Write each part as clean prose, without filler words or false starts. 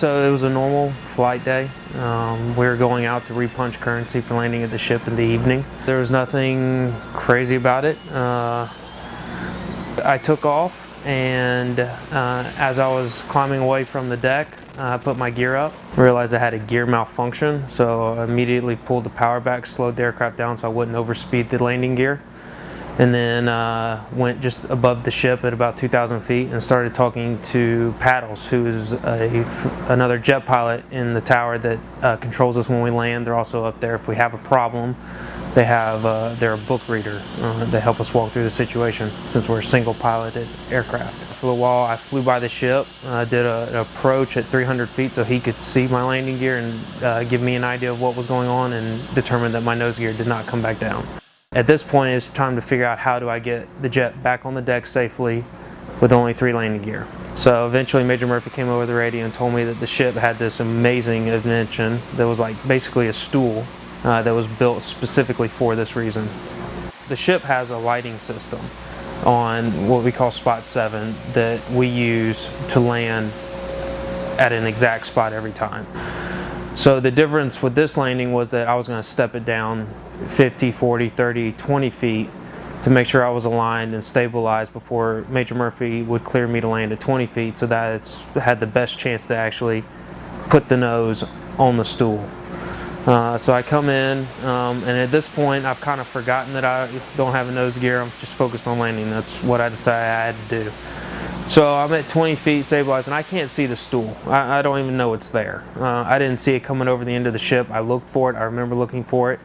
So it was a normal flight day. We were going out to repunch currency for landing at the ship in the evening. There was nothing crazy about it. I took off, and as I was climbing away from the deck, I put my gear up, realized I had a gear malfunction, so I immediately pulled the power back, slowed the aircraft down so I wouldn't overspeed the landing gear, and then went just above the ship at about 2,000 feet and started talking to Paddles, who is another jet pilot in the tower that controls us when we land. They're also up there if we have a problem. They have they're a book reader. They help us walk through the situation since we're a single piloted aircraft. For a while I flew by the ship, did an approach at 300 feet so he could see my landing gear and give me an idea of what was going on, and determined that my nose gear did not come back down. At this point it's time to figure out how do I get the jet back on the deck safely with only 3 landing gear. So eventually Major Murphy came over the radio and told me that the ship had this amazing invention that was like basically a stool that was built specifically for this reason. The ship has a lighting system on what we call spot 7 that we use to land at an exact spot every time. So the difference with this landing was that I was going to step it down 50, 40, 30, 20 feet to make sure I was aligned and stabilized before Major Murphy would clear me to land at 20 feet, so that it's had the best chance to actually put the nose on the stool. So I come in, and at this point I've kind of forgotten that I don't have a nose gear. I'm just focused on landing. That's what I decided I had to do. So I'm at 20 feet stabilized, and I can't see the stool. I don't even know it's there. I didn't see it coming over the end of the ship. I looked for it. I remember looking for it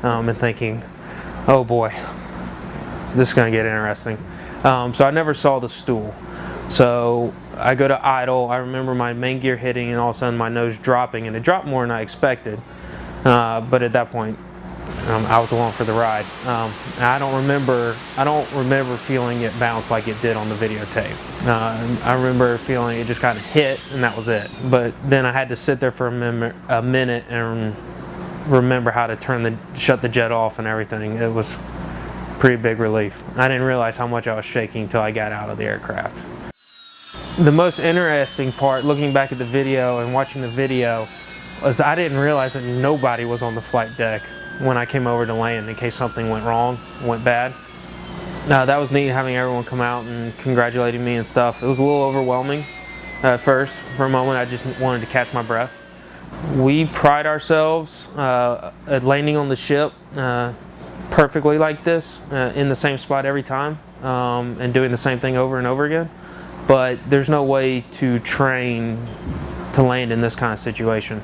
and thinking, oh boy, this is going to get interesting. So I never saw the stool. So I go to idle. I remember my main gear hitting and all of a sudden my nose dropping, and it dropped more than I expected. But at that point, I was along for the ride. I don't remember feeling it bounce like it did on the videotape. I remember feeling it just kind of hit, and that was it. But then I had to sit there for a minute and remember how to shut the jet off and everything. It was pretty big relief. I didn't realize how much I was shaking until I got out of the aircraft. The most interesting part, looking back at the video and watching the video, was I didn't realize that nobody was on the flight deck when I came over to land in case something went wrong, went bad. That was neat, having everyone come out and congratulating me and stuff. It was a little overwhelming at first. For a moment I just wanted to catch my breath. We pride ourselves at landing on the ship perfectly like this, in the same spot every time, and doing the same thing over and over again. But there's no way to train to land in this kind of situation.